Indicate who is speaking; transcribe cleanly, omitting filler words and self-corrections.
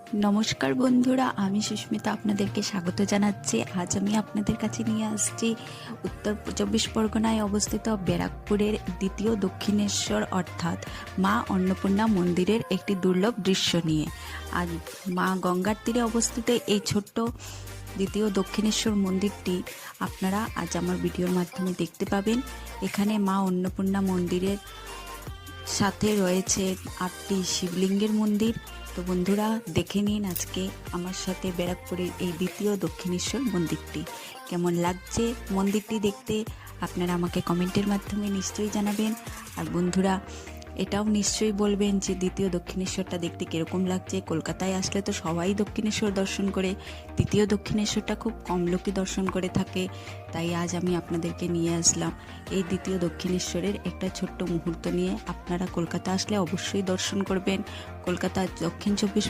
Speaker 1: নমস্কার বন্ধুরা, আমি সুস্মিতা আপনাদেরকে স্বাগত জানাচ্ছি। আজ আমি আপনাদের কাছে নিয়ে আসছি উত্তর চব্বিশ পরগনায় অবস্থিত ব্যারাকপুরের দ্বিতীয় দক্ষিণেশ্বর অর্থাৎ মা অন্নপূর্ণা মন্দিরের একটি দুর্লভ দৃশ্য নিয়ে। আজ মা গঙ্গার তীরে অবস্থিত এই ছোট্ট দ্বিতীয় দক্ষিণেশ্বর মন্দিরটি আপনারা আজ আমার ভিডিওর মাধ্যমে দেখতে পাবেন। এখানে মা অন্নপূর্ণা মন্দিরের সাথে রয়েছে 8টি শিবলিঙ্গের মন্দির। তো বন্ধুরা, দেখে নিন আজকে আমার সাথে ব্যারাকপুরের এই দ্বিতীয় দক্ষিণেশ্বর মন্দিরটি কেমন লাগছে। মন্দিরটি দেখতে আপনারা আমাকে কমেন্টের মাধ্যমে নিশ্চয়ই জানাবেন। আর বন্ধুরা, এটাও নিশ্চয়ই বলবেন যে দ্বিতীয় দক্ষিণেশ্বরটা দেখতে কীরকম লাগছে। কলকাতায় আসলে তো সবাই দক্ষিণেশ্বর দর্শন করে, দ্বিতীয় দক্ষিণেশ্বরটা খুব কম লোকই দর্শন করে থাকে। তাই আজ আমি আপনাদেরকে নিয়ে আসলাম এই দ্বিতীয় দক্ষিণেশ্বরের একটা ছোট্ট মুহূর্ত নিয়ে। আপনারা কলকাতা আসলে অবশ্যই দর্শন করবেন। কলকাতার দক্ষিণ চব্বিশ